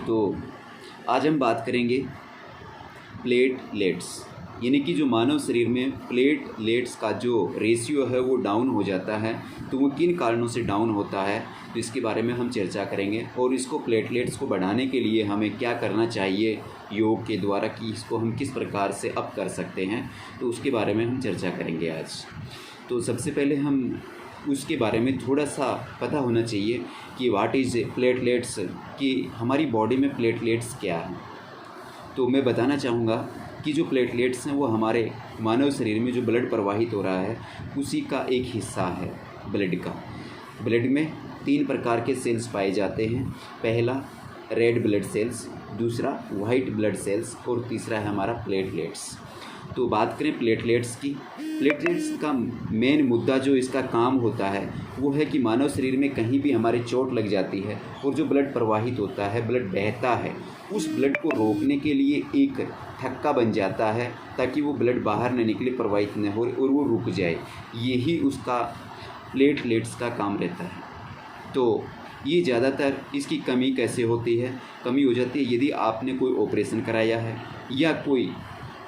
तो आज हम बात करेंगे प्लेटलेट्स, यानी कि जो मानव शरीर में प्लेटलेट्स का जो रेशियो है वो डाउन हो जाता है, तो वो किन कारणों से डाउन होता है, तो इसके बारे में हम चर्चा करेंगे। और इसको प्लेटलेट्स को बढ़ाने के लिए हमें क्या करना चाहिए योग के द्वारा, कि इसको हम किस प्रकार से अप कर सकते हैं, तो उसके बारे में हम चर्चा करेंगे आज। तो सबसे पहले हम उसके बारे में थोड़ा सा पता होना चाहिए कि व्हाट इज़ प्लेटलेट्स, कि हमारी बॉडी में प्लेटलेट्स क्या हैं। तो मैं बताना चाहूँगा कि जो प्लेटलेट्स हैं वो हमारे मानव शरीर में जो ब्लड प्रवाहित हो रहा है उसी का एक हिस्सा है ब्लड का। ब्लड में 3 प्रकार के सेल्स पाए जाते हैं। पहला रेड ब्लड सेल्स, दूसरा वाइट ब्लड सेल्स और तीसरा है हमारा प्लेटलेट्स। तो बात करें प्लेटलेट्स की, प्लेटलेट्स का मेन मुद्दा जो इसका काम होता है वो है कि मानव शरीर में कहीं भी हमारे चोट लग जाती है और जो ब्लड प्रवाहित होता है, ब्लड बहता है, उस ब्लड को रोकने के लिए एक थक्का बन जाता है ताकि वो ब्लड बाहर न निकले, प्रवाहित न हो और वो रुक जाए। यही उसका प्लेटलेट्स का काम रहता है। तो ये ज़्यादातर इसकी कमी कैसे होती है? कमी हो जाती है यदि आपने कोई ऑपरेशन कराया है या कोई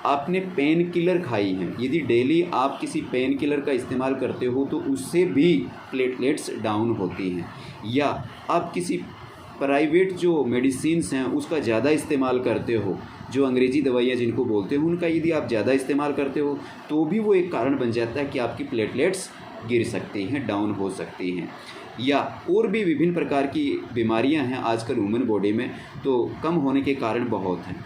आपने पेन किलर खाई हैं। यदि डेली आप किसी पेन किलर का इस्तेमाल करते हो तो उससे भी प्लेटलेट्स डाउन होती हैं, या आप किसी प्राइवेट जो मेडिसिन्स हैं उसका ज़्यादा इस्तेमाल करते हो, जो अंग्रेज़ी दवाइयाँ जिनको बोलते हो, उनका यदि आप ज़्यादा इस्तेमाल करते हो तो भी वो एक कारण बन जाता है कि आपकी प्लेटलेट्स गिर सकती हैं, डाउन हो सकती हैं। या और भी विभिन्न प्रकार की बीमारियां हैं आजकल ह्यूमन बॉडी में, तो कम होने के कारण बहुत हैं।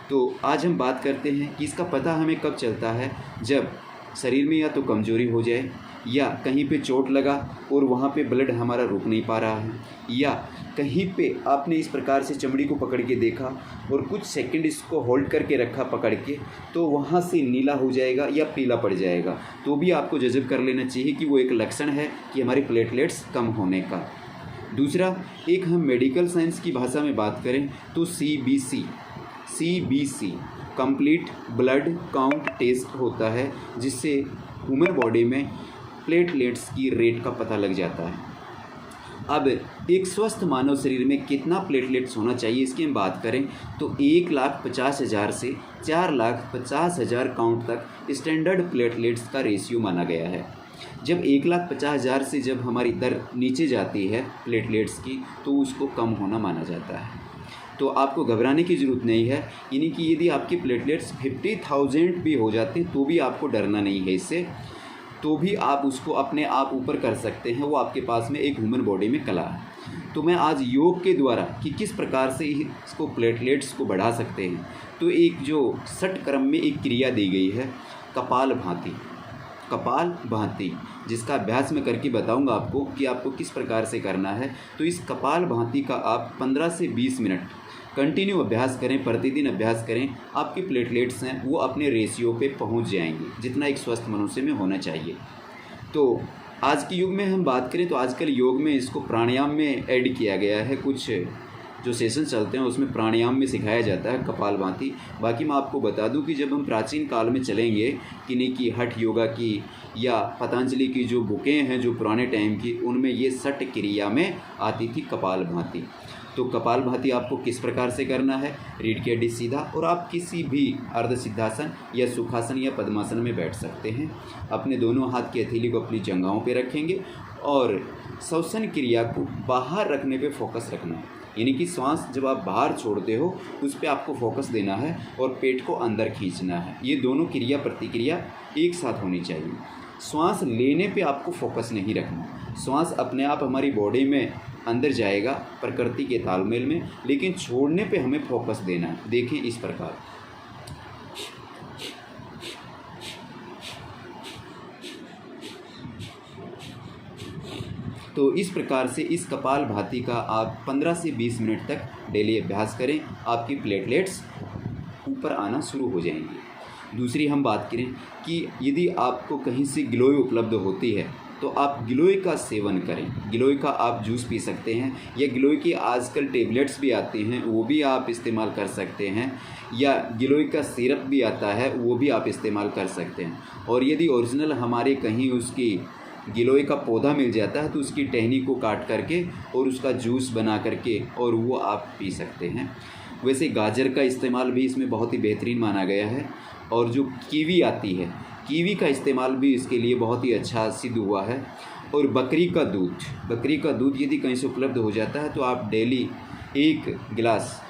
तो आज हम बात करते हैं कि इसका पता हमें कब चलता है, जब शरीर में या तो कमज़ोरी हो जाए, या कहीं पे चोट लगा और वहाँ पे ब्लड हमारा रुक नहीं पा रहा है, या कहीं पे आपने इस प्रकार से चमड़ी को पकड़ के देखा और कुछ सेकंड इसको होल्ड करके रखा पकड़ के, तो वहाँ से नीला हो जाएगा या पीला पड़ जाएगा, तो भी आपको जज़ब कर लेना चाहिए कि वो एक लक्षण है कि हमारी प्लेटलेट्स कम होने का। दूसरा, एक हम मेडिकल साइंस की भाषा में बात करें तो CBC complete blood count test होता है, जिससे ह्यूमन बॉडी में प्लेटलेट्स की रेट का पता लग जाता है। अब एक स्वस्थ मानव शरीर में कितना प्लेटलेट्स होना चाहिए इसकी हम बात करें तो 1,50,000 से 4,50,000 काउंट तक स्टैंडर्ड प्लेटलेट्स का रेशियो माना गया है। जब 1,50,000 से जब हमारी दर नीचे जाती है प्लेटलेट्स की, तो उसको कम होना माना जाता है। तो आपको घबराने की ज़रूरत नहीं है, यानी कि यदि आपकी प्लेटलेट्स 50,000 भी हो जाते हैं तो भी आपको डरना नहीं है इससे, तो भी आप उसको अपने आप ऊपर कर सकते हैं। वो आपके पास में एक ह्यूमन बॉडी में कला है। तो मैं आज योग के द्वारा कि किस प्रकार से इसको प्लेटलेट्स को बढ़ा सकते हैं, तो एक जो षट क्रम में एक क्रिया दी गई है कपाल भांति, जिसका अभ्यास मैं करके बताऊंगा आपको कि आपको किस प्रकार से करना है। तो इस कपाल भांति का आप 15 से 20 मिनट कंटिन्यू अभ्यास करें, प्रतिदिन अभ्यास करें, आपकी प्लेटलेट्स हैं वो अपने रेशियो पे पहुंच जाएंगी जितना एक स्वस्थ मनुष्य में होना चाहिए। तो आज के युग में हम बात करें तो आजकल योग में इसको प्राणायाम में ऐड किया गया है। कुछ जो सेशन चलते हैं उसमें प्राणायाम में सिखाया जाता है कपाल भांति। बाकी मैं आपको बता दूं कि जब हम प्राचीन काल में चलेंगे, किन्हीं की हठ योगा की या पतंजलि की जो बुकें हैं जो पुराने टाइम की, उनमें ये षट क्रिया में आती थी कपाल भांति। तो कपाल भांति आपको किस प्रकार से करना है, रीढ़ की हड्डी सीधा, और आप किसी भी अर्ध सिद्धासन या सुखासन या पद्मासन में बैठ सकते हैं। अपने दोनों हाथ की हथेली को अपनी जंघाओं पे रखेंगे और श्वसन क्रिया को बाहर रखने पे फोकस रखना है, यानी कि श्वास जब आप बाहर छोड़ते हो उस पर आपको फोकस देना है और पेट को अंदर खींचना है। ये दोनों क्रिया प्रतिक्रिया एक साथ होनी चाहिए। श्वास लेने पे आपको फोकस नहीं रखना, श्वास अपने आप हमारी बॉडी में अंदर जाएगा प्रकृति के तालमेल में, लेकिन छोड़ने पे हमें फोकस देना है। देखें इस प्रकार, तो इस प्रकार से इस कपाल भांति का आप 15 से 20 मिनट तक डेली अभ्यास करें, आपकी प्लेटलेट्स ऊपर आना शुरू हो जाएंगी। दूसरी हम बात करें कि यदि आपको कहीं से गिलोय उपलब्ध होती है तो आप गिलोय का सेवन करें। गिलोय का आप जूस पी सकते हैं, या गिलोय की आजकल टेबलेट्स भी आती हैं वो भी आप इस्तेमाल कर सकते हैं, या गिलोय का सिरप भी आता है वो भी आप इस्तेमाल कर सकते हैं। और यदि ओरिजिनल हमारे कहीं उसकी गिलोय का पौधा मिल जाता है तो उसकी टहनी को काट करके और उसका जूस बना करके और वो आप पी सकते हैं। वैसे गाजर का इस्तेमाल भी इसमें बहुत ही बेहतरीन माना गया है, और जो कीवी आती है, कीवी का इस्तेमाल भी इसके लिए बहुत ही अच्छा सिद्ध हुआ है। और बकरी का दूध यदि कहीं से उपलब्ध हो जाता है तो आप डेली 1 गिलास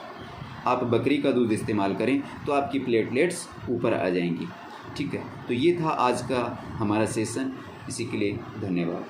आप बकरी का दूध इस्तेमाल करें तो आपकी प्लेटलेट्स ऊपर आ जाएंगी। ठीक है, तो ये था आज का हमारा सेशन। इसी के लिए धन्यवाद।